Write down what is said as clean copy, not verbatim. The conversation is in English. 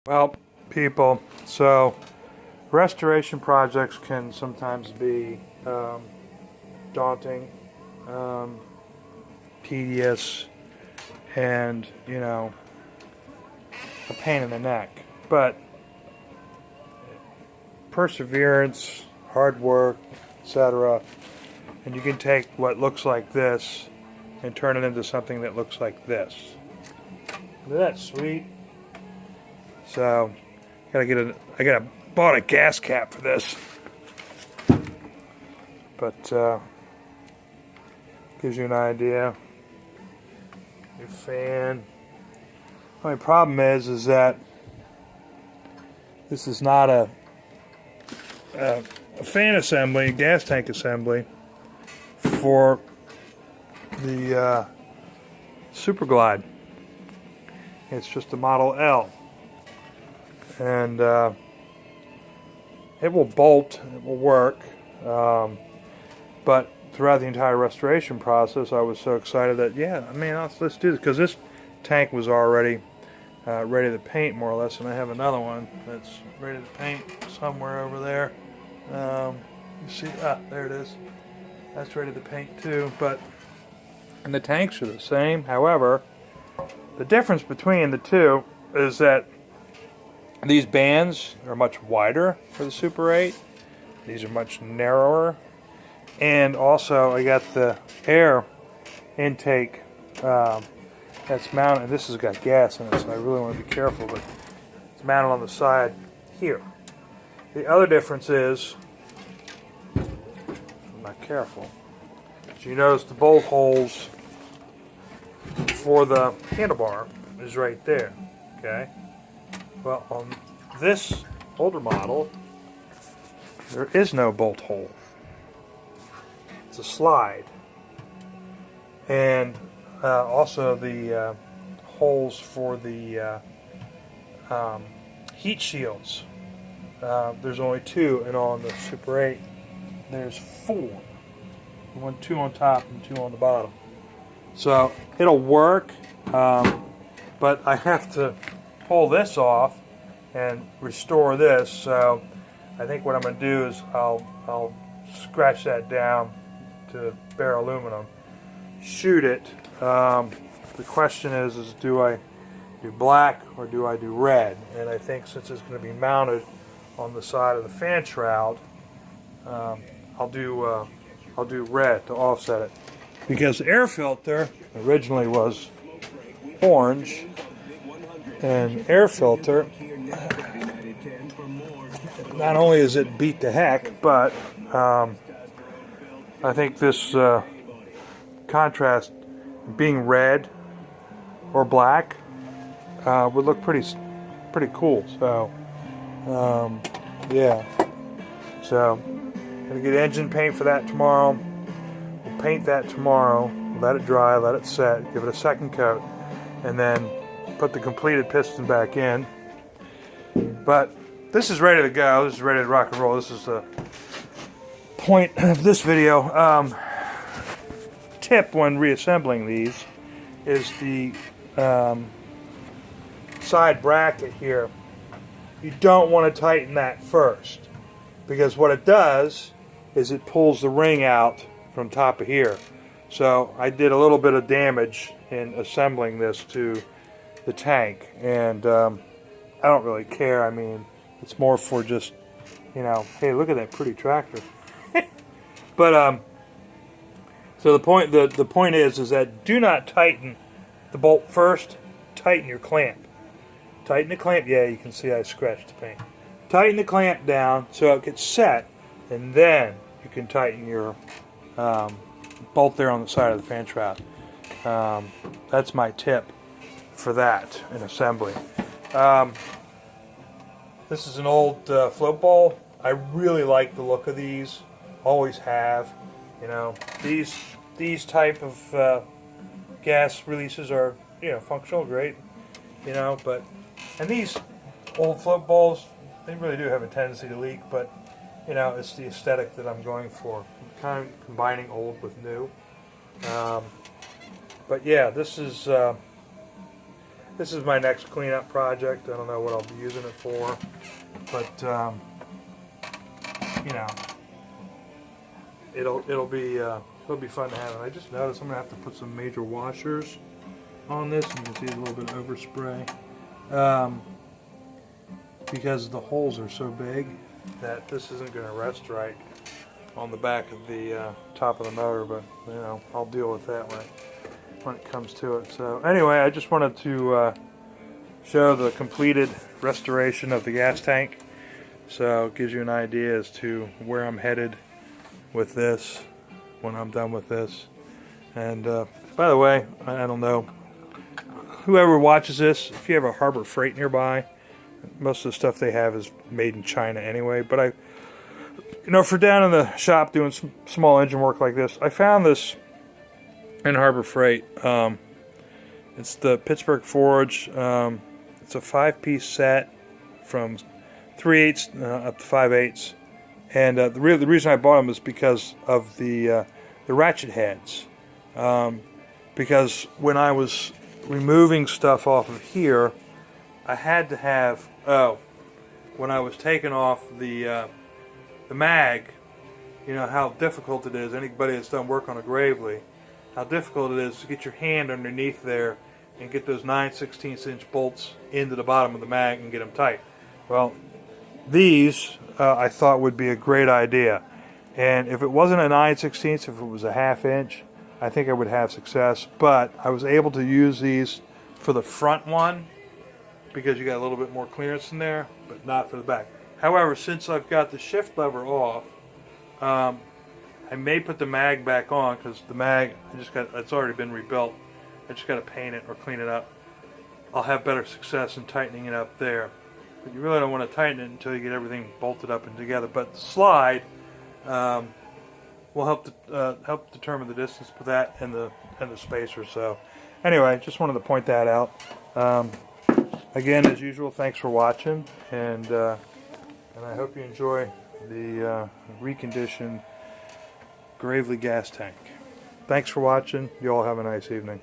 Well, people, so restoration projects can sometimes be daunting, tedious, and, a pain in the neck. But perseverance, hard work, etc., and you can take what looks like this and turn it into something that looks like this. Isn't that sweet? So, I bought a gas cap for this. But, gives you an idea. Your fan. The only problem is that this is not a fan assembly, a gas tank assembly for the Super Glide. It's just a Model L. And it will bolt, it will work, but throughout the entire restoration process I was so excited that let's do this, because this tank was already ready to paint more or less, and I have another one that's ready to paint somewhere over there. You see, there it is. That's ready to paint too, and the tanks are the same. However, the difference between the two is that these bands are much wider for the Super 8. These are much narrower. And also I got the air intake that's mounted. This has got gas in it, so I really want to be careful, but it's mounted on the side here. The other difference is, I'm not careful, so you notice the bolt holes for the handlebar is right there, okay? Well, on this older model, there is no bolt hole. It's a slide. And also the holes for the heat shields. There's only two, and on the Super 8, there's four. Two on top and two on the bottom. So it'll work, but I have to pull this off and restore this. So I think what I'm going to do is I'll scratch that down to bare aluminum, shoot it. The question is do I do black or do I do red? And I think since it's going to be mounted on the side of the fan shroud, I'll do red to offset it, because the air filter originally was orange, and air filter, not only is it beat to heck, but I think this contrast, being red or black, would look pretty cool. So yeah, so gonna get engine paint for that tomorrow. We'll paint that tomorrow, let it dry, let it set, give it a second coat, and then put the completed piston back in. But this is ready to go. This is ready to rock and roll. This is the point of this video. Tip when reassembling these is the side bracket here. You don't want to tighten that first, because what it does is it pulls the ring out from top of here. So I did a little bit of damage in assembling this to the tank, and I don't really care. I mean, it's more for just, hey, look at that pretty tractor. But so the point is that do not tighten the bolt first. Tighten your clamp. Tighten the clamp. Yeah, you can see I scratched the paint. Tighten the clamp down so it gets set, and then you can tighten your bolt there on the side of the fan shroud. That's my tip for that in assembly. This is an old float ball. I really like the look of these. Always have. These type of gas releases are functional, great. And these old float balls, they really do have a tendency to leak, but it's the aesthetic that I'm going for. I'm kind of combining old with new. But yeah, this is This is my next cleanup project. I don't know what I'll be using it for, but you know, it'll be fun to have it. I just noticed I'm gonna have to put some major washers on this. You can see a little bit of overspray because the holes are so big that this isn't going to rest right on the back of the top of the motor. But you know, I'll deal with that when it comes to it. So anyway, I just wanted to show the completed restoration of the gas tank. So it gives you an idea as to where I'm headed with this when I'm done with this. And by the way, I don't know, whoever watches this, if you have a Harbor Freight nearby, most of the stuff they have is made in China anyway. But you know, for down in the shop doing some small engine work like this, I found this in Harbor Freight. It's the Pittsburgh Forge. It's a 5-piece set from 3/8 up to 5/8. And the reason I bought them is because of the ratchet heads. Because when I was removing stuff off of here, I had to have, when I was taking off the mag, you know how difficult it is, anybody that's done work on a Gravely, how difficult it is to get your hand underneath there and get those 9/16 inch bolts into the bottom of the mag and get them tight. Well, these I thought would be a great idea. And if it wasn't a 9/16, if it was a 1/2 inch, I think I would have success. But I was able to use these for the front one because you got a little bit more clearance in there, but not for the back. However, since I've got the shift lever off, I may put the mag back on because the mag, it's already been rebuilt. I just got to paint it or clean it up. I'll have better success in tightening it up there. But you really don't want to tighten it until you get everything bolted up and together. But the slide will help determine the distance for that and the spacer. So anyway, just wanted to point that out. Again, as usual, thanks for watching, and I hope you enjoy the reconditioned Gravely gas tank. Thanks for watching. You all have a nice evening.